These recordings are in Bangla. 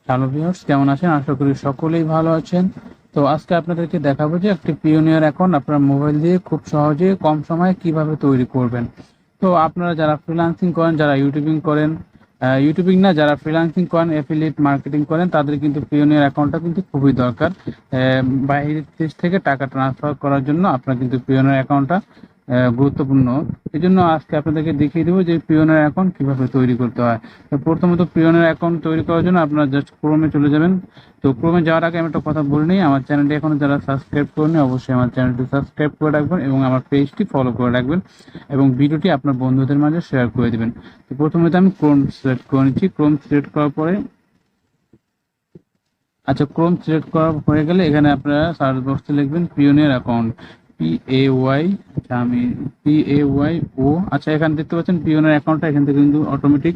হ্যালো ভিউয়ার্স, কেমন আছেন? আশা করি সকলেই ভালো আছেন। তো আজকে আপনাদেরকে দেখাবো যে একটি পিওনিয়ার অ্যাকাউন্ট আপনার মোবাইল দিয়ে খুব সহজে কম সময়ে কিভাবে তৈরি করবেন। তো আপনারা যারা ফ্রিল্যান্সিং করেন, যারা ইউটিউবিং করেন, ইউটিউবিং না, যারা ফ্রিল্যান্সিং করেন, অ্যাফিলিয়েট মার্কেটিং করেন, তাদের কিন্তু পিওনিয়ার অ্যাকাউন্টটা কিন্তু খুবই দরকার। বাইরের দেশ থেকে টাকা ট্রান্সফার করার জন্য আপনার কিন্তু পিওনিয়ার অ্যাকাউন্টটা গুরুত্বপূর্ণ। এই জন্য আজকে আপনাদেরকে দেখিয়ে দেবো যে পিওনিয়ার অ্যাকাউন্ট কিভাবে তৈরি করতে হয়। তো প্রথমত পিওনিয়ার অ্যাকাউন্ট তৈরি করার জন্য আপনারা জাস্ট ক্রোমে চলে যাবেন। তো ক্রোমে যাওয়ার আগে আমি একটা কথা বলে নিই, আমার চ্যানেলটি এখনো যারা সাবস্ক্রাইব করেনি অবশ্যই আমার চ্যানেলটি সাবস্ক্রাইব করে রাখবেন এবং আমার পেজটি ফলো করে রাখবেন এবং ভিডিওটি আপনার বন্ধুদের মাঝে শেয়ার করে দেবেন। তো প্রথমে আমি ক্রোম সিলেক্ট করে নিচ্ছি। ক্রোম সিলেক্ট করার পরে ক্রোম সিলেক্ট করা হয়ে গেলে এখানে আপনারা সার্চ বক্সে লিখবেন পিওনিয়ার অ্যাকাউন্ট, PAY। আমি PAY ও এখানে দেখতে পাচ্ছেন পিওনিয়ার অ্যাকাউন্টটা এখান থেকে কিন্তু অটোমেটিক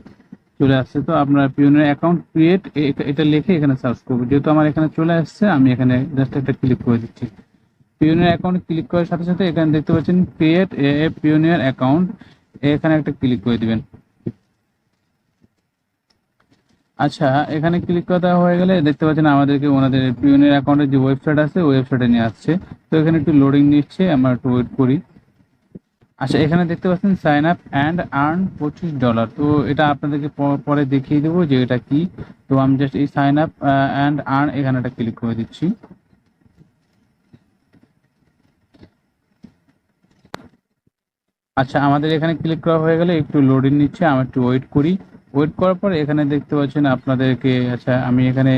চলে আসছে। তো আপনার পিওনিয়ার অ্যাকাউন্ট ক্রিয়েট এটা লিখে এখানে সার্চ করবো। যেহেতু আমার এখানে চলে আসছে, আমি এখানে জাস্ট একটা ক্লিক করে দিচ্ছি। পিওনিয়ার অ্যাকাউন্ট ক্লিক করার সাথে সাথে এখানে দেখতে পাচ্ছেন ক্রিয়েট এ পিওনিয়ার অ্যাকাউন্ট, এখানে একটা ক্লিক করে দিবেন। এখানে ক্লিক করা হয়ে গেলে দেখতে পাচ্ছেন আমাদেরকে ওনাদের পিওনিয়ার অ্যাকাউন্টের যে ওয়েবসাইট আছে ওয়েবসাইটে নিয়ে আসছে। তো এখানে একটু লোডিং নিচ্ছে, আমরা একটু ওয়েট করি। এখানে দেখতে পাচ্ছেন সাইন আপ অ্যান্ড আর্ন $25। তো এটা আপনাদেরকে পরে দেখিয়ে দেবো যে এটা কি। তো আমি জাস্ট এই সাইন আপ অ্যান্ড আর্ন এখানে একটা ক্লিক করে দিচ্ছি। আমাদের এখানে ক্লিক করা হয়ে গেলে একটু লোডিং নিচ্ছে, আমরা একটু ওয়েট করি। ওয়েট করার পর এখানে দেখতে পাচ্ছেন আপনাদেরকে আমি এখানে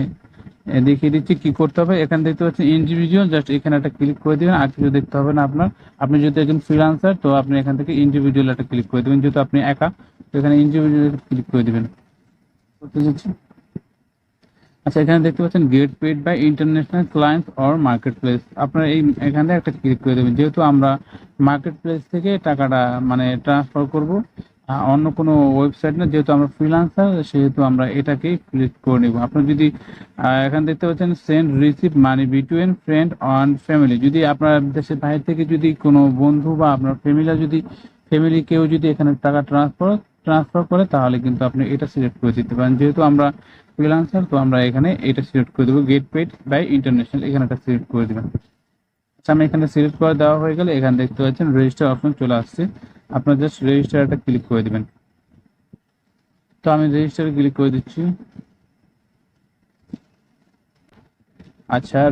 দেখিয়ে দিচ্ছি কি করতে হবে। এখানে দেখতে পাচ্ছেন ইন্ডিভিজুয়াল, জাস্ট এখানে একটা ক্লিক করে দিবেন, আর কিছু দেখতে হবে না আপনার। আপনি যদি একজন ফ্রিল্যান্সার, তো আপনি এখান থেকে ইন্ডিভিজুয়াল একটা ক্লিক করে দেবেন, যেহেতু আপনি একা। তো এখানে ইন্ডিভিজুয়াল ক্লিক করে দিবেন। করতে যাচ্ছি। এখানে দেখতে পাচ্ছেন get paid by international clients or marketplace. আপনারা এখানে একটা ক্লিক করে দেবেন, যেহেতু আমরা মার্কেট প্লেস থেকে টাকাটা মানে ট্রান্সফার করব, অন্য কোনো ওয়েবসাইট না। যেহেতু আমরা ফ্রিল্যান্সার, সেহেতু আমরা এটাকেই ক্লিক করে নেব। আপনার যদি এখানে দেখতে পাচ্ছেন send receive money between friend and family, যদি আপনার দেশের বাইরে থেকে যদি কোনো বন্ধু বা আপনার ফ্যামিলি কেউ যদি এখানে টাকা ট্রান্সফার করে, তাহলে কিন্তু আপনি এটা সিলেক্ট করে দিতে পারেন। যেহেতু আমরা ফ্রিল্যান্সার, তো আমরা এখানে এটা সিলেক্ট করে দেবো, গেট পেড বাই ইন্টারন্যাশনাল, এখানে একটা সিলেক্ট করে দেবেন। আমি এখানে সিলেক্ট করে দেওয়া হয়ে গেলে এখানে দেখতে পাচ্ছেন রেজিস্টার অপশন চলে আসছে। আপনার জাস্ট রেজিস্টার একটা ক্লিক করে দিবেন। তো আমি রেজিস্টারে ক্লিক করে দিচ্ছি।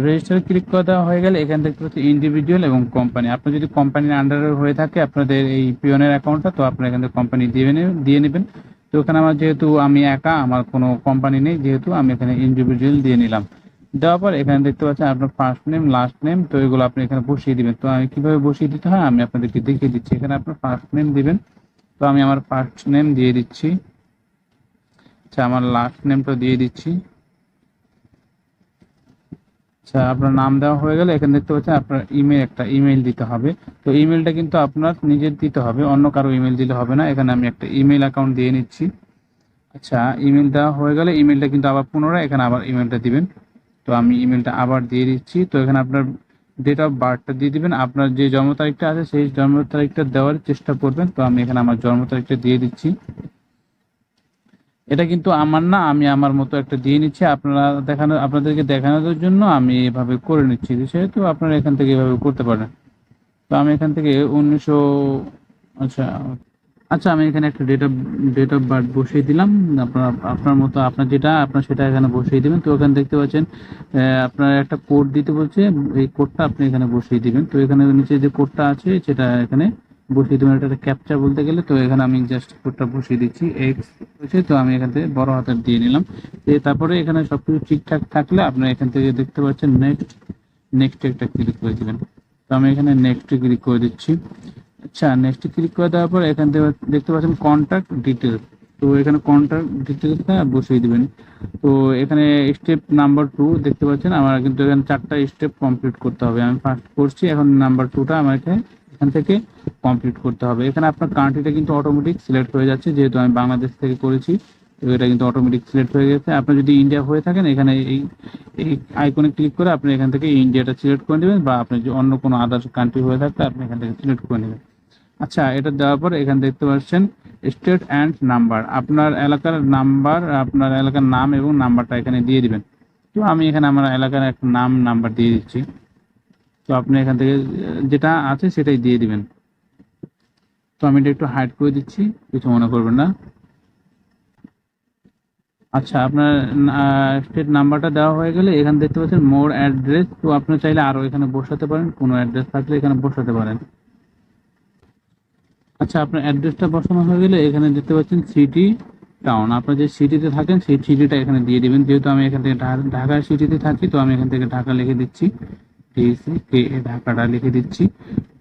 রেজিস্টারে ক্লিক করে দেওয়া হয়ে গেলে এখানে দেখতে পাচ্ছি ইন্ডিভিজুয়াল এবং কোম্পানি। আপনার যদি কোম্পানির আন্ডারে হয়ে থাকে আপনাদের এই পিওনের অ্যাকাউন্টটা, তো আপনারা এখান থেকে কোম্পানি দিয়ে নেবেন। তো এখানে আমার যেহেতু আমি একা, আমার কোনো কোম্পানি নেই, যেহেতু আমি এখানে ইন্ডিভিজুয়াল দিয়ে নিলাম। দেওয়ার পর এখানে দেখতে পাচ্ছেন আপনার ফার্স্ট নেম, লাস্ট নেম, তো এগুলো আপনি এখানে বসিয়ে দিবেন। তো আমি কিভাবে বসিয়ে দিতে হয় আমি আপনাদেরকে দেখিয়ে দিচ্ছি। এখানে আপনার ফার্স্ট নেম দিবেন, তো আমি আমার ফার্স্ট নেম দিয়ে দিচ্ছি। আমার লাস্ট নেমটা দিয়ে দিচ্ছি। আপনার নাম দেওয়া হয়ে গেলে এখানে দেখতে পাচ্ছেন আপনার একটা ইমেল দিতে হবে। তো ইমেলটা কিন্তু আপনার নিজের দিতে হবে, অন্য কারো ইমেল দিলে হবে না। এখানে আমি একটা ইমেল অ্যাকাউন্ট দিয়ে নিচ্ছি। ইমেল দেওয়া হয়ে গেলে ইমেলটা কিন্তু আবার পুনরায় এখানে আবার ইমেলটা দিবেন। তো আমি ইমেলটা আবার দিয়ে দিচ্ছি। তো এখানে আপনার ডেট অফ বার্থটা দিয়ে দিবেন, আপনার যে জন্ম তারিখটা আছে সেই জন্ম তারিখটা দেওয়ার চেষ্টা করবেন। তো আমি এখানে আমার জন্ম তারিখটা দিয়ে দিচ্ছি। এটা কিন্তু আমার না, আমি আমার মতো একটা দিয়ে নিচ্ছি, আপনাদেরকে দেখানোর জন্য আমি এভাবে করে নিচ্ছি। সেহেতু আপনারা এখান থেকে এভাবে করতে পারেন। তো আমি এখান থেকে 1900 আচ্ছা আমি এখানে একটা ডেট অফ বার্থ বসিয়ে দিলাম। আপনার মতো আপনার যেটা আপনার সেটা এখানে বসিয়ে দিবেন। তো এখানে দেখতে পাচ্ছেন আপনার একটা কোড দিতে বলছে, এই কোডটা আপনি এখানে বসিয়ে দিবেন। তো এখানে নিচে যে কোডটা আছে সেটা এখানে বসিয়ে দেবেন। এটা ক্যাপচা বলতে গেলে, তো এখানে আমি জাস্ট কোডটা বসিয়ে দিচ্ছি। এক্স হয়েছে, তো আমি এখান থেকে বড় হাতের দিয়ে নিলাম। তারপরে এখানে সবকিছু ঠিকঠাক থাকলে আপনার এখান থেকে দেখতে পাচ্ছেন নেক্সট একটা ক্লিক করে দিবেন। তো আমি এখানে নেক্সট ক্লিক করে দিচ্ছি। নেক্সট ক্লিক করে দেওয়ার পর এখান থেকে দেখতে পাচ্ছেন কন্ট্যাক্ট ডিটেলস। তো এখানে কন্ট্যাক্ট ডিটেলসটা বসিয়ে দিবেন। তো এখানে স্টেপ নাম্বার 2 দেখতে পাচ্ছেন, আমার কিন্তু এখানে 4টা স্টেপ কমপ্লিট করতে হবে। আমি ফার্স্ট করছি, এখন নাম্বার 2টা আমাকে এখান থেকে কমপ্লিট করতে হবে। এখানে আপনার কান্ট্রিটা কিন্তু অটোমেটিক সিলেক্ট হয়ে যাচ্ছে, যেহেতু আমি বাংলাদেশ থেকে করেছি। তো এটা কিন্তু অটোমেটিক সিলেক্ট হয়ে গেছে। আপনি যদি ইন্ডিয়া হয়ে থাকেন, এখানে এই আইকনে ক্লিক করে আপনি এখান থেকে ইন্ডিয়াটা সিলেক্ট করে নেবেন, বা আপনি যদি অন্য কোনো আদার্স কান্ট্রি হয়ে থাকলে আপনি এখান থেকে সিলেক্ট করে নেবেন। এটা দেওয়ার পর এখানে দেখতে পাচ্ছেন স্টেট অ্যান্ড নাম্বার, আপনার এলাকার নাম্বার, আপনার এলাকার নাম এবং নাম্বারটা এখানে দিয়ে দিবেন। তো আমি এখানে আমার এলাকার একটা নাম্বার দিয়ে দিচ্ছি। তো আপনি এখান থেকে যেটা আছে সেটাই দিয়ে দিবেন। তো আমি এটা একটু হাইড করে দিচ্ছি, কিছু মনে করবেন না। আচ্ছা, আপনার স্টেট নাম্বারটা দেওয়া হয়ে গেলে এখানে দেখতে পাচ্ছেন মোর অ্যাড্রেস। তো আপনি চাইলে আরও এখানে বসাতে পারেন, কোনো অ্যাড্রেস থাকলে এখানে বসাতে পারেন। আচ্ছা, আপনার অ্যাড্রেসটা বসানো হয়ে গেলে এখানে দেখতে পাচ্ছেন সিটি টাউন, আপনার যে সিটিতে থাকেন সেই সিটিটা এখানে দিয়ে দিবেন। যেহেতু আমি এখান থেকে ঢাকা সিটিতে থাকি, তো আমি এখান থেকে ঢাকা লিখে দিচ্ছি, ঢাকাটা লিখে দিচ্ছি।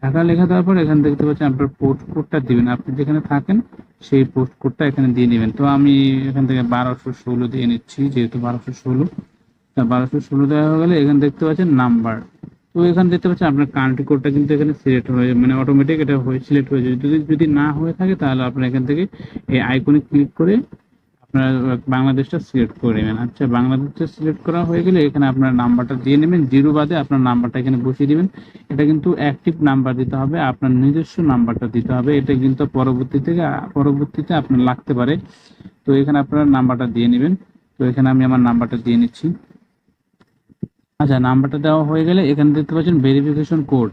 ঢাকা লেখা দেওয়ার পর এখানে দেখতে পাচ্ছেন আপনার পোস্ট কোডটা দিবেন, আপনি যেখানে থাকেন সেই পোস্ট কোডটা এখানে দিয়ে নেবেন। তো আমি এখান থেকে 1216 দিয়ে নিচ্ছি, যেহেতু 1216। 1216 দেওয়া হয়ে গেলে এখানে দেখতে পাচ্ছেন নাম্বার। তো এখানে দেখতে পাচ্ছেন আপনার কান্ট্রি কোডটা কিন্তু এখানে সিলেক্ট হয়ে, মানে অটোমেটিক এটা সিলেক্ট হয়ে যায়। যদি না হয়ে থাকে তাহলে আপনার এখান থেকে এই আইকনে ক্লিক করে আপনার বাংলাদেশটা সিলেক্ট করে নেবেন। আচ্ছা, বাংলাদেশটা সিলেক্ট করা হয়ে গেলে এখানে আপনার নাম্বারটা দিয়ে নেবেন, জিরো বাদে আপনার নাম্বারটা এখানে বসিয়ে দিবেন। এটা কিন্তু অ্যাক্টিভ নাম্বার দিতে হবে, আপনার নিজস্ব নাম্বারটা দিতে হবে। এটা কিন্তু পরবর্তীতে আপনার লাগতে পারে। তো এখানে আপনার নাম্বারটা দিয়ে নেবেন। তো এখানে আমি আমার নাম্বারটা দিয়ে নিচ্ছি। আচ্ছা, নাম্বারটা দেওয়া হয়ে গেলে এখানে দেখতে পাচ্ছেন ভেরিফিকেশন কোড।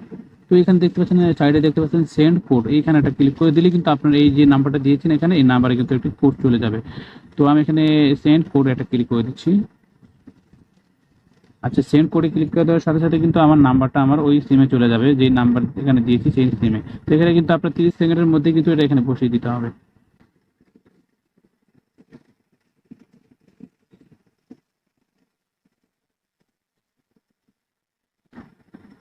তো এখানে দেখতে পাচ্ছেন সাইডে দেখতে পাচ্ছেন সেন্ড কোড, এইখানে একটা ক্লিক করে দিলে কিন্তু আপনার এই যে নাম্বারটা দিয়েছেন এখানে এই নাম্বারে কিন্তু একটি কোড চলে যাবে। তো আমি এখানে সেন্ড কোড একটা ক্লিক করে দিচ্ছি। আচ্ছা, সেন্ড কোডে ক্লিক করে দেওয়ার সাথে সাথে কিন্তু আমার নাম্বারটা আমার ওই সিমে চলে যাবে, যেই নাম্বার এখানে দিয়েছি সেই সিমে। তো এখানে কিন্তু আপনার 30 সেকেন্ডের মধ্যে কিন্তু এটা এখানে বসিয়ে দিতে হবে।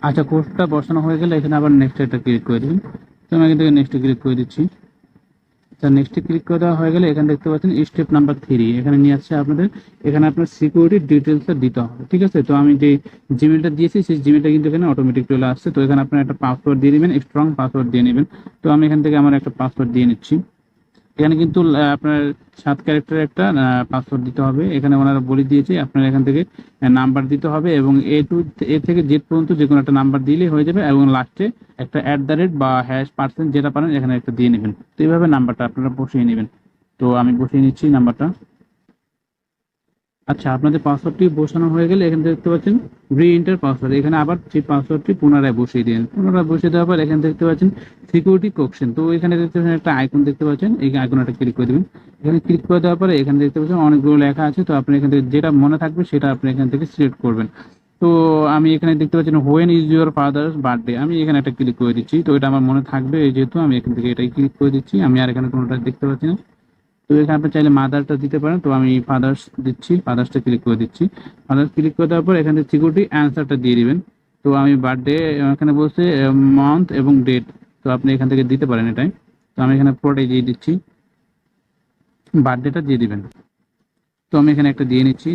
আচ্ছা, কোডটা বসানো হয়ে গেলে এখানে আবার নেক্সট একটা ক্লিক করে দিবেন। তো আমি এখান থেকে নেক্সটে ক্লিক করে দিচ্ছি। নেক্সটে ক্লিক করে দেওয়া হয়ে গেলে এখানে দেখতে পাচ্ছেন স্টেপ নাম্বার 3 এখানে নিয়ে আসছে আপনাদের। এখানে আপনার সিকিউরিটি ডিটেলসটা দিতে হবে, ঠিক আছে। তো আমি যে জিমেলটা দিয়েছি সেই জিমেলটা কিন্তু এখানে অটোমেটিক চলে আসছে। তো এখানে আপনার একটা পাসওয়ার্ড দিয়ে নেবেন, স্ট্রং পাসওয়ার্ড দিয়ে নেবেন। তো আমি এখান থেকে আমার একটা পাসওয়ার্ড দিয়ে নিচ্ছি। এখানে কিন্তু আপনার 7 ক্যারেক্টারের একটা পাসওয়ার্ড দিতে হবে। এখানে ওনারা বলে দিয়েছে আপনার এখান থেকে নাম্বার দিতে হবে এবং এ থেকে জেড পর্যন্ত যে কোনো একটা নাম্বার দিলেই হয়ে যাবে, এবং লাস্টে একটা @ বা # যেটা পারেন এখানে একটা দিয়ে নেবেন। তো এইভাবে নাম্বারটা আপনারা বসিয়ে নেবেন। তো আমি বসিয়ে নিচ্ছি নাম্বারটা। আচ্ছা, আপনাদের পাসওয়ার্ডটি বসানো হয়ে গেলে এখানে দেখতে পাচ্ছেন রি এন্টার পাসওয়ার্ড, এখানে আবার সেই পাসওয়ার্ডটি পুনরায় বসিয়ে দিন। পুনরায় বসিয়ে দেওয়ার পর এখানে দেখতে পাচ্ছেন সিকিউরিটি কোশ্চেন। তো এখানে দেখতে পাচ্ছেন একটা আইকন দেখতে পাচ্ছেন, এই আইকনটা ক্লিক করে দেবেন। এখানে ক্লিক করে দেওয়ার পরে এখানে দেখতে পাচ্ছেন অনেকগুলো লেখা আছে। তো আপনি এখান থেকে যেটা মনে থাকবে সেটা আপনি এখান থেকে সিলেক্ট করবেন। তো আমি এখানে দেখতে পাচ্ছেন when is your father's birthday, আমি এখানে একটা ক্লিক করে দিচ্ছি। তো এটা আমার মনে থাকবে, এই যেহেতু আমি এখান থেকে এটাই ক্লিক করে দিচ্ছি, আমি আর এখানে কোনোটা দেখতে পাচ্ছি না। তো এখানে আপনি চাইলে মাদারটা দিতে পারেন। তো আমি ফাদার্স দিচ্ছি, ফাদার্সটা ক্লিক করে দিচ্ছি। ফাদার্স ক্লিক করে দেওয়ার পর এখানে সিকিউরিটি অ্যান্সারটা দিয়ে দিবেন। তো আমি বার্থডে এখানে বলছে মান্থ এবং ডেট, তো আপনি এখান থেকে দিতে পারেন এটাই। তো আমি এখানে পুরোটাই দিয়ে দিচ্ছি, বার্থডেটা দিয়ে দিবেন। তো আমি এখানে একটা দিয়ে নিচ্ছি।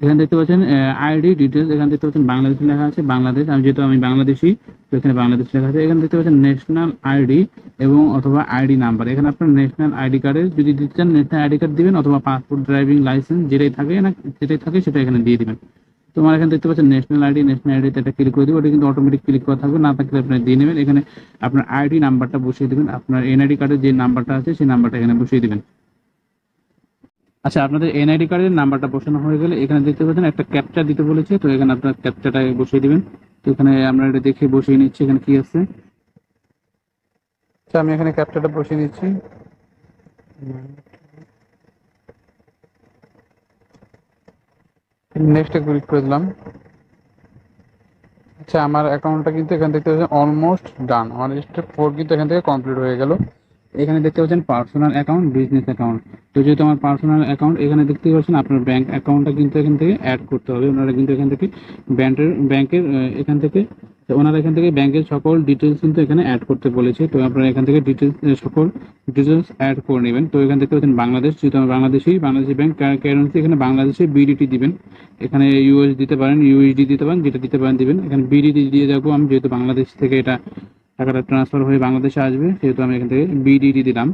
এখানে দেখতে পাচ্ছেন আইডি ডিটেলস, এখানে দেখতে পাচ্ছেন বাংলাদেশ লেখা আছে, বাংলাদেশ। যেহেতু আমি বাংলাদেশি, তো এখানে বাংলাদেশ লেখা আছে। এখানে দেখতে পাচ্ছেন ন্যাশনাল আইডি এবং অথবা আইডি নাম্বার। এখানে আপনার ন্যাশনাল আইডি কার্ডের যদি দিতে চান ন্যাশনাল আইডি কার্ড দিবেন, অথবা পাসপোর্ট, ড্রাইভিং লাইসেন্স যেটাই থাকে সেটা এখানে দিয়ে দিবেন। তোমার এখানে দেখতে পাচ্ছেন ন্যাশনাল আইডিতে এটা ক্লিক করে দেবো, ওটা কিন্তু অটোমেটিক ক্লিক করা থাকবে, না থাকলে আপনি দিয়ে নেবেন। এখানে আপনার আইডি নাম্বারটা বসিয়ে দেবেন, আপনার এনআইডি কার্ডের যে নাম্বারটা আছে সেই নাম্বারটা এখানে বসিয়ে দেবেন। আচ্ছা, আপনাদের এনআইডি কার্ডের নাম্বারটা বসানো হয়ে গেলে এখানে দেখতে পাচ্ছেন একটা ক্যাপচা দিতে বলেছে। তো এখানে আপনার ক্যাপচাটা বসিয়ে দিবেন। তো এখানে আমরা এটা দেখে বসিয়ে নিচ্ছি এখানে কি আছে। আচ্ছা, আমি এখানে ক্যাপচাটা বসিয়ে নিচ্ছি। নেক্সটে ক্লিক করে দিলাম। আচ্ছা, আমার অ্যাকাউন্টটা কিন্তু এখান দেখতে পাচ্ছেন অলমোস্ট ডান, আমার স্টেপ 4 কিন্তু এখান থেকে কমপ্লিট হয়ে গেল। এখানে দেখতে পাচ্ছেন পার্সোনাল অ্যাকাউন্ট, বিজনেস অ্যাকাউন্ট। তো যেহেতু আমার পার্সোনাল অ্যাকাউন্ট, এখানে দেখতে পাচ্ছেন আপনার ব্যাংক অ্যাকাউন্টটা কিন্তু এখান থেকে অ্যাড করতে হবে। ওনারা কিন্তু এখান থেকে ব্যাংকের এখান থেকে ওনারা এখান থেকে ব্যাংকের সকল ডিটেলস কিন্তু এখানে অ্যাড করতে বলেছে। তো আপনারা এখান থেকে সকল ডিটেলস অ্যাড করে নেবেন। তো এখানে দেখতে পাচ্ছেন বাংলাদেশ, যেহেতু আমার বাংলাদেশি ব্যাংক কারেন্সি, এখানে বাংলাদেশে বিডিটি দিবেন। এখানে ইউএস দিতে পারেন, ইউএসডি দিতে পারেন, যেটা দিতে পারেন দিবেন। এখানে বিডিটি দিয়ে যাবো আমি, যেহেতু বাংলাদেশ থেকে এটা টাকাটা ট্রান্সফার হয়ে বাংলাদেশে আসবে, সেহেতু আমি এখান থেকে বিডিটি দিলাম।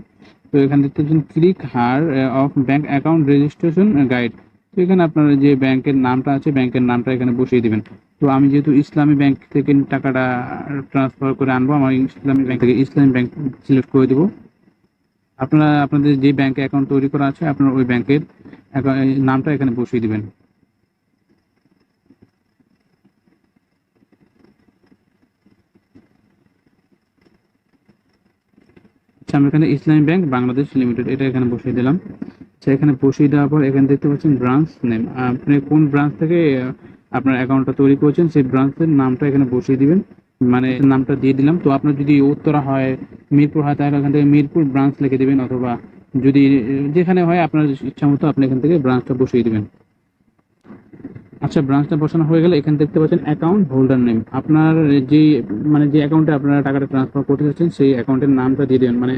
তো এখান থেকে click her of bank account registration guide. তো এখানে আপনার যে ব্যাংকের নামটা আছে ব্যাংকের নামটা এখানে বসিয়ে দিবেন। তো আমি যেহেতু ইসলামী ব্যাংক থেকে টাকাটা ট্রান্সফার করে আনবো, আমার ইসলামী ব্যাংক থেকে ইসলামী ব্যাংক সিলেক্ট করে দেবো। আপনারা আপনাদের যে ব্যাংকে অ্যাকাউন্ট তৈরি করা আছে আপনার ওই ব্যাংকের নামটা এখানে বসিয়ে দিবেন। আচ্ছা, আমি এখানে ইসলামী ব্যাংক বাংলাদেশ লিমিটেড এটা এখানে বসিয়ে দিলাম। আচ্ছা, এখানে বসিয়ে দেওয়ার পর এখানে দেখতে পাচ্ছেন ব্রাঞ্চ নেম, আপনি কোন ব্রাঞ্চ থেকে আপনার অ্যাকাউন্টটা তৈরি করেছেন সেই ব্রাঞ্চের নামটা এখানে বসিয়ে দিবেন, মানে নামটা দিয়ে দিলাম। তো আপনার যদি উত্তরা হয়, মিরপুর হয়, তাহলে এখান থেকে মিরপুর ব্রাঞ্চ লিখে দিবেন, অথবা যদি যেখানে হয় আপনার ইচ্ছা মতো আপনি এখান থেকে ব্রাঞ্চটা বসিয়ে দিবেন। আচ্ছা, ব্রাঞ্চটা বসানো হয়ে গেলে এখানে দেখতে পাচ্ছেন অ্যাকাউন্ট হোল্ডার নেম, আপনার যে মানে যে অ্যাকাউন্টে আপনারা টাকাটা ট্রান্সফার করতে চাচ্ছেন সেই অ্যাকাউন্টের নামটা দিয়ে দেবেন, মানে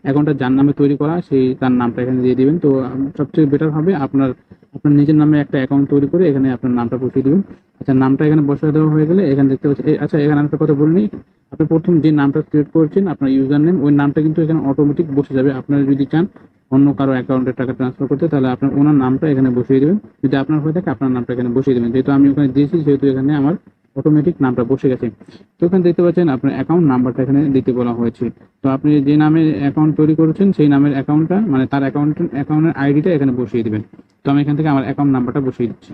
অ্যাকাউন্টটা যার নামে তৈরি করা সেই তার নামটা এখানে দিয়ে দিবেন। তো সবচেয়ে বেটার হবে আপনার আপনার নিজের নামে একটা অ্যাকাউন্ট তৈরি করে এখানে আপনার নামটা বসিয়ে দিবেন। আচ্ছা, নামটা এখানে বসিয়ে দেওয়া হয়ে গেলে এখানে দেখতে পাচ্ছেন আচ্ছা, এখানে একটা কথা বলে নিই, আপনি প্রথম যে নামটা ক্রিয়েট করছেন আপনার ইউজার নেম, ওই নামটা কিন্তু এখানে অটোমেটিক বসে যাবে। আপনারা যদি চান অন্য কারো অ্যাকাউন্টে টাকা ট্রান্সফার করতে, তাহলে আপনার ওনার নামটা এখানে বসিয়ে দেবেন। যদি আপনার হয়ে থাকে আপনার নামটা এখানে বসিয়ে দেবেন, যেহেতু আমি ওখানে দিয়েছি সেহেতু এখানে আমার অটোমেটিক নামটা বসে গেছে। তো এখানে দেখতে পাচ্ছেন আপনার অ্যাকাউন্ট নাম্বারটা এখানে দিতে বলা হয়েছে। তো আপনি যে নামে অ্যাকাউন্ট তৈরি করেছেন সেই নামের অ্যাকাউন্টটা, মানে তার অ্যাকাউন্টের আইডিটা এখানে বসিয়ে দিবেন। তো আমি এখান থেকে আমার অ্যাকাউন্ট নাম্বারটা বসিয়ে দিচ্ছি।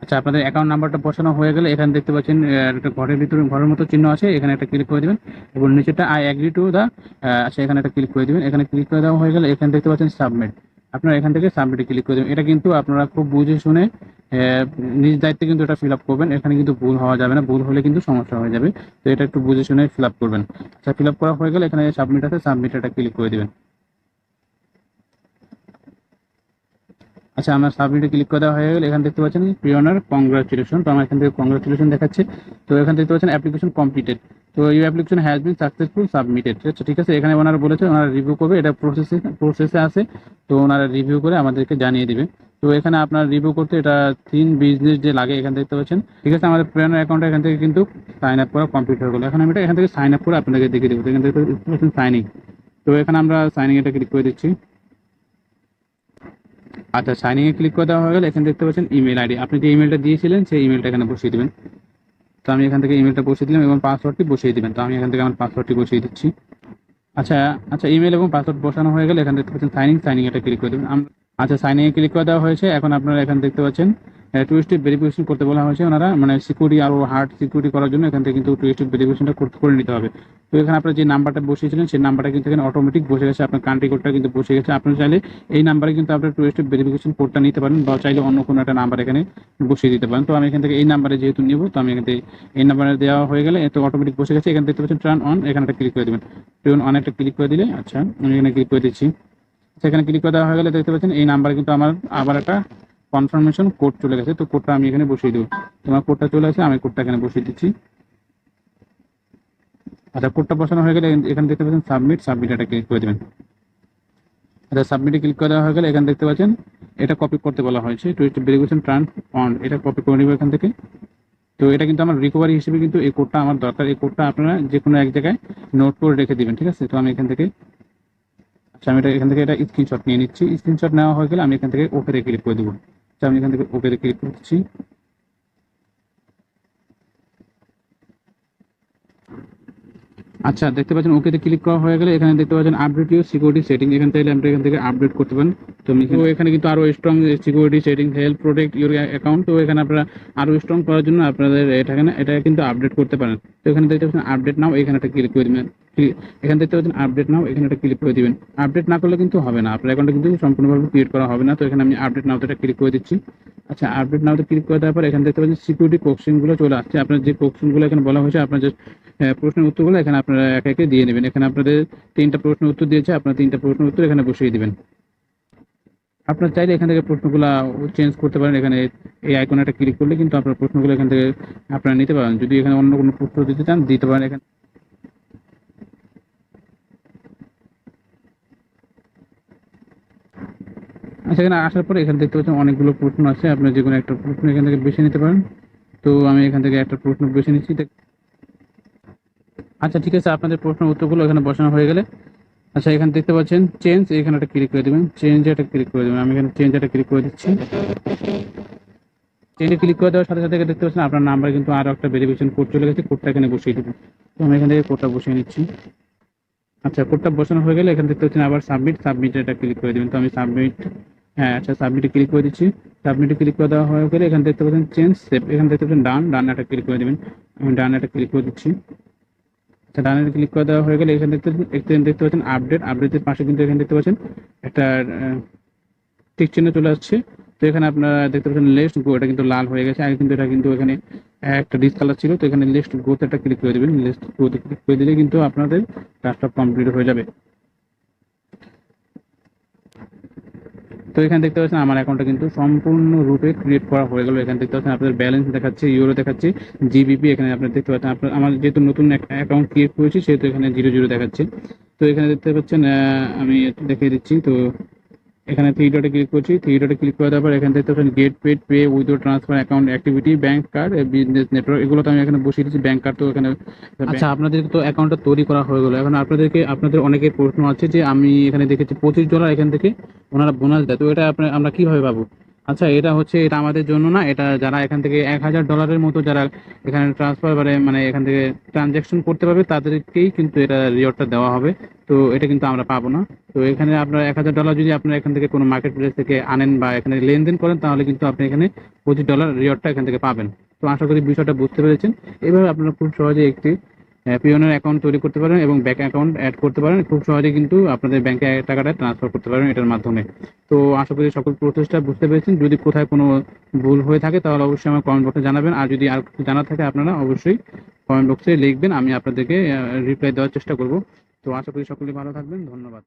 আচ্ছা, আপনাদের অ্যাকাউন্ট নাম্বারটা বসানো হয়ে গেলে এখানে দেখতে পাচ্ছেন একটা ঘরের ভিতরে ঘরের মতো চিহ্ন আছে, এখানে একটা ক্লিক করে দিবেন এবং নিচেটা আই এগ্রি টু দা, আচ্ছা এখানে একটা ক্লিক করে দিবেন। এখানে ক্লিক করে দেওয়া হয়ে গেলে এখানে দেখতে পাচ্ছেন সাবমিট, আপনারা এখান থেকে সাবমিটে ক্লিক করে দেবেন। এটা কিন্তু আপনারা খুব বুঝে শুনে নিজ দায়িত্বে কিন্তু এটা ফিল আপ করবেন, এখানে কিন্তু ভুল হওয়া যাবে না, ভুল হলে কিন্তু সমস্যা হয়ে যাবে। তো এটা একটু বুঝে শুনে ফিল আপ করবেন। আচ্ছা, ফিল আপ করা হয়ে গেলে এখানে সাবমিট আছে, সাবমিট এটা ক্লিক করে দিবেন। আচ্ছা, আমার সাবমিটে ক্লিক করা হয়ে গেলে এখানে দেখতে পাচ্ছেন পিওনার কংগ্রাচুলেশন, তো আমার এখান থেকে কংগ্রাচুলেশন দেখাচ্ছে। তো এখানে দেখতে পাচ্ছেন অ্যাপ্লিকেশন কমপ্লিটেড, তো your application has been successful submitted. আচ্ছা, ঠিক আছে, এখানে ওনারা বলেছে ওনারা রিভিউ করবে, এটা প্রসেসে আছে, তো ওনারা রিভিউ করে আমাদেরকে জানিয়ে দিবে। তো এখানে আপনার রিভিউ করতে এটা 3 বিজনেস ডে লাগে, এখানে দেখতে পাচ্ছেন। ঠিক আছে, আমাদের পিওনার অ্যাকাউন্টে এখান থেকে কিন্তু সাইন আপ করা কমপ্লিট হয়ে গেলো। এখন আমি এটা এখান থেকে সাইন আপ করে আপনাদেরকে দেখে দেবো। তো এখান থেকে সাইনিং, তো এখানে আমরা সাইনিং এটা ক্লিক করে দিচ্ছি। আচ্ছা, সাইনিং এ ক্লিক করে দেওয়া হয়ে গেলে এখানে দেখতে পাচ্ছেন ইমেল আইডি, আপনি যে ইমেলটা দিয়েছিলেন সেই ইমেলটা এখানে বসিয়ে দিবেন। তো আমি এখান থেকে ইমেলটা বসিয়ে দিলাম এবং পাসওয়ার্ডটি বসিয়ে দিবেন। তো আমি এখান থেকে আমার পাসওয়ার্ডটি বসিয়ে দিচ্ছি। আচ্ছা, আচ্ছা, ইমেল এবং পাসওয়ার্ড বসানো হয়ে গেলে এখানে দেখতে পাচ্ছেন সাইনিং এটা ক্লিক করে দেবেন। আচ্ছা, সাইনিং এ ক্লিক করে দেওয়া হয়েছে। এখন আপনারা এখানে দেখতে পাচ্ছেন টু স্টেপ ভেরিফিকেশন করতে বলা হয়েছে ওনারা, মানে সিকিউরিটি আরো হার্ড সিকিউরিটি করার জন্য এখান থেকে কিন্তু টু স্টেপ ভেরিফিকেশনটা করে নিতে হবে। তো এখানে আপনার যে নাম্বারটা বসিয়েছিলেন সেই নাম্বারটা কিন্তু এখানে অটোমেটিক বসে গেছে, আপনার কান্ট্রি কোডটা কিন্তু বসে গেছে। আপনি চাইলে এই নাম্বারে কিন্তু আপনার টু স্টেপ ভেরিফিকেশন কোডটা নিতে পারেন, বা চাইলে অন্য কোনো একটা নাম্বার এখানে বসিয়ে দিতে পারেন। তো আমি এখান থেকে এই নাম্বারে যেহেতু নিব, তো আমি এখান থেকে এই নাম্বারে দেওয়া হয়ে গেলে এত অটোমেটিক বসে গেছে। এখানে দেখতে পাচ্ছেন টার্ন অন, এখানে একটা ক্লিক করে দেবেন। টার্ন অন একটা ক্লিক করে দিলে, আচ্ছা আমি এখানে ক্লিক করে দিচ্ছি। সেখানে ক্লিক করে দেওয়া হয়ে গেলে দেখতে পাচ্ছেন এই নাম্বারে কিন্তু আমার আবার একটা কনফার্মেশন কোড চলে গেছে। তো কোডটা আমি এখানে বসিয়ে দেবো। তোমার কোডটা চলে আসে, আমি কোডটা এখানে বসিয়ে দিচ্ছি। আচ্ছা, কোডটা বসানো হয়ে গেলে এখানে দেখতে পাচ্ছেন সাবমিট এটা ক্লিক করে দেবেন। আচ্ছা, সাবমিটে ক্লিক করে দেওয়া হয়ে গেলে এখানে দেখতে পাচ্ছেন এটা কপি করতে বলা হয়েছে, two step verification turn on, এটা কপি করে নেব এখান থেকে। তো এটা কিন্তু আমার রিকভারি হিসেবে কিন্তু এই কোডটা আমার দরকার, এই কোডটা আপনারা যে কোনো এক জায়গায় নোট করে রেখে দিবেন, ঠিক আছে। তো আমি এখান থেকে, আচ্ছা আমি এখান থেকে এটা স্ক্রিনশট নিয়ে নিচ্ছি। স্ক্রিনশট নেওয়া হয়ে গেলে আমি এখান থেকে ওকে ক্লিক করে দেবো। আচ্ছা, আমি এখান থেকে ওকে ক্লিক করছি। আচ্ছা, দেখতে পাচ্ছেন ওকেতে ক্লিক করা হয়ে গেলে এখানে দেখতে পাচ্ছেন আপডেট ইউর সিকিউরিটি সেটিং, এখান থেকে আমরা এখান থেকে আপডেট করতে পারেন। তো এখানে কিন্তু আরো strong security setting help protect your account, তো এখানে আপনারা আরো স্ট্রং করার জন্য আপনাদের এটা কিন্তু আপডেট করতে পারেন। তো এখানে দেখতে পাচ্ছেন আপডেট নাও, এখানে একটা ক্লিক করে দিবেন। এখানে দেখতে পাচ্ছেন আপডেট নাও, এখানে একটা ক্লিক করে দিবেন। আপডেট না করলে কিন্তু হবে না, আপনার অ্যাকাউন্টটা কিন্তু সম্পূর্ণভাবে ক্রিয়েট করা হবে না। তো এখানে আমি আপডেট নাওতে একটা ক্লিক করে দিচ্ছি। আচ্ছা, আপডেট নাওতে ক্লিক করে দেওয়ার পর এখানে দেখতে পাচ্ছেন সিকিউরিটি কোশ্চেনগুলো চলে আসছে। আপনার যে কোশ্চেনগুলো এখানে বলা হয়েছে আপনার যে প্রশ্নের উত্তরগুলো এখানে আপনারা একে একে দিয়ে নেবেন। এখানে আপনাদের 3টা প্রশ্নের উত্তর দিয়েছে, আপনার 3টা প্রশ্নের উত্তর এখানে বসিয়ে দিবেন। আপনার চাইলে এখান থেকে প্রশ্নগুলো চেঞ্জ করতে পারেন, এখানে এই আইকনে একটা ক্লিক করলে কিন্তু আপনার প্রশ্নগুলো এখান থেকে আপনারা নিতে পারেন। যদি এখানে অন্য কোনো প্রশ্ন দিতে চান দিতে পারেন এখানে। সেখানে আসার পরে এখানে দেখতে পাচ্ছেন অনেকগুলো প্রশ্ন আছে, আপনার যে কোনো একটা প্রশ্ন এখান থেকে বেছে নিতে পারেন। তো আমি এখান থেকে একটা প্রশ্ন বেছে নিচ্ছি। আচ্ছা, ঠিক আছে, আপনাদের প্রশ্নের উত্তরগুলো এখানে বসানো হয়ে গেলে, আচ্ছা এখানে দেখতে পাচ্ছেন চেঞ্জ, এখানে একটা ক্লিক করে দেবেন। চেঞ্জ এটা ক্লিক করে দেবেন, আমি এখানে চেঞ্জ এটা ক্লিক করে দিচ্ছি। চেঞ্জে ক্লিক করে দেওয়ার সাথে সাথে দেখতে পাচ্ছেন আপনার নাম্বার কিন্তু আরো একটা ভেরিফিকেশন কোড চলে গেছে, কোডটা এখানে বসিয়ে দেবেন। তো আমি এখান থেকে কোডটা বসিয়ে নিচ্ছি। আচ্ছা, কোডটা বসানো হয়ে গেলে এখান দেখতে পাচ্ছেন আবার সাবমিট এটা ক্লিক করে দিবেন। তো আমি সাবমিট, হ্যাঁ আচ্ছা সাবমিটে ক্লিক করে দিচ্ছি। সাবমিটে ক্লিক করে দেওয়া হয়ে গেলে এখান দেখতে পাচ্ছেন চেঞ্জ সেভ, এখান দেখতে পাচ্ছেন ডান এটা ক্লিক করে দিবেন। আমি ডান এটা ক্লিক করে দিচ্ছি। আচ্ছা, ডানে ক্লিক করে দেওয়া হয়ে গেলে এখানে দেখতে পাচ্ছেন আপডেটের পাশে কিন্তু এখানে দেখতে পাচ্ছেন একটা টিক চিহ্ন চলে আসছে। তো এখানে আপনারা দেখতে পাচ্ছেন লেটস গো, এটা কিন্তু লাল হয়ে গেছে। আগে কিন্তু এটা কিন্তু এখানে একটা ডিসকালার ছিল। তো এখানে লেটস গোতে একটা ক্লিক করে দেবেন। লেটস গোতে ক্লিক করে দিলে কিন্তু আপনাদের কাজটা কমপ্লিট হয়ে যাবে। তো এখানে দেখতে পাচ্ছেন আমার অ্যাকাউন্টটা কিন্তু সম্পূর্ণরূপে ক্রিয়েট করা হয়ে গেল। এখানে দেখতে পাচ্ছেন আপনাদের ব্যালেন্স দেখাচ্ছে, ইউরো দেখাচ্ছে, জিবিপি এখানে আপনারা দেখতে পাচ্ছেন। আমার যেহেতু নতুন অ্যাকাউন্ট ক্রিয়েট করেছি সেহেতু এখানে 0 দেখাচ্ছে। তো এখানে দেখতে পাচ্ছেন আমি একটু দেখিয়ে দিচ্ছি। তো এখানে থ্রি ডটে ক্লিক করছি। থ্রি ডটে ক্লিক করে দেওয়ার পর এখানে দেখতে পাচ্ছেন get paid, pay, withdraw, transfer, account activity, bank card, business network, এগুলো তো আমি এখানে বসিয়ে দিচ্ছি। ব্যাংক কার্ড তো এখানে। আচ্ছা, আপনাদের তো অ্যাকাউন্টটা তৈরি করা হয়ে গেলো। এখন আপনাদের অনেকের প্রশ্ন আছে যে আমি এখানে দেখেছি $25 এখান থেকে ওনারা বোনাস দেয়, তো এটা আমরা কিভাবে পাবো? আচ্ছা, এটা আমাদের জন্য না, এটা যারা এখান থেকে $1000 মতো যারা এখানে ট্রান্সফার মানে এখান থেকে ট্রানজ্যাকশন করতে পারবে তাদেরকেই কিন্তু এটা রিওয়ার্ডটা দেওয়া হবে। তো এটা কিন্তু আমরা পাবো না। তো এখানে আপনার $1000 যদি আপনারা এখান থেকে কোনো মার্কেট প্লেস থেকে আনেন বা এখানে লেনদেন করেন তাহলে কিন্তু আপনি এখানে $25 রিওয়ার্ডটা এখান থেকে পাবেন। তো আশা করি বিষয়টা বুঝতে পেরেছেন। এভাবে আপনারা খুব সহজে একটি পিওনের অ্যাকাউন্ট তৈরি করতে পারেন এবং ব্যাংক অ্যাকাউন্ট অ্যাড করতে পারেন। খুব সহজে কিন্তু আপনাদের ব্যাংকে টাকাটা ট্রান্সফার করতে পারেন এটার মাধ্যমে। তো আশা করি সকল প্রসেসটা বুঝতে পেরেছেন। যদি কোথায় কোনো ভুল হয়ে থাকে তাহলে অবশ্যই আমার কমেন্ট বক্সে জানাবেন। আর যদি আর কিছু জানার থাকে আপনারা অবশ্যই কমেন্ট বক্সে লিখবেন, আমি আপনাদেরকে রিপ্লাই দেওয়ার চেষ্টা করব। তো আশা করি সকলেই ভালো থাকবেন। ধন্যবাদ।